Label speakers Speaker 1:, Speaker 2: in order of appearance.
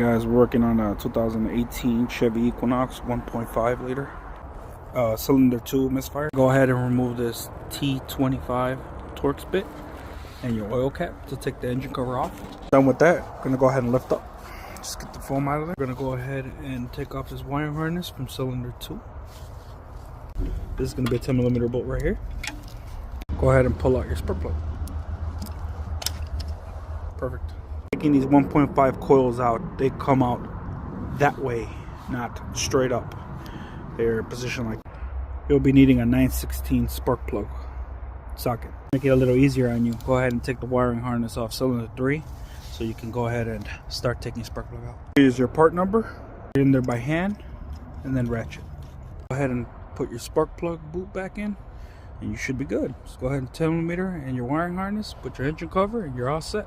Speaker 1: Guys, we're working on a 2018 Chevy Equinox 1.5 liter cylinder 2 misfire. Go ahead and remove this T25 Torx bit and your oil cap to take the engine cover off. Done with that, I'm gonna go ahead and lift up. Just get the foam out of there. We're gonna go ahead and take off this wiring harness from cylinder 2. This is gonna be a 10mm bolt right here. Go ahead and pull out your spark plug. Perfect. Taking these 1.5 coils out, they come out that way, not straight up. They're positioned like you'll be needing a 9/16 spark plug socket. Make it a little easier on you. Go ahead and take the wiring harness off cylinder 3 so you can go ahead and start taking spark plug out. Here's your part number. Get in there by hand and then ratchet. Go ahead and put your spark plug boot back in and you should be good. Just go ahead and 10mm and your wiring harness, put your engine cover, and you're all set.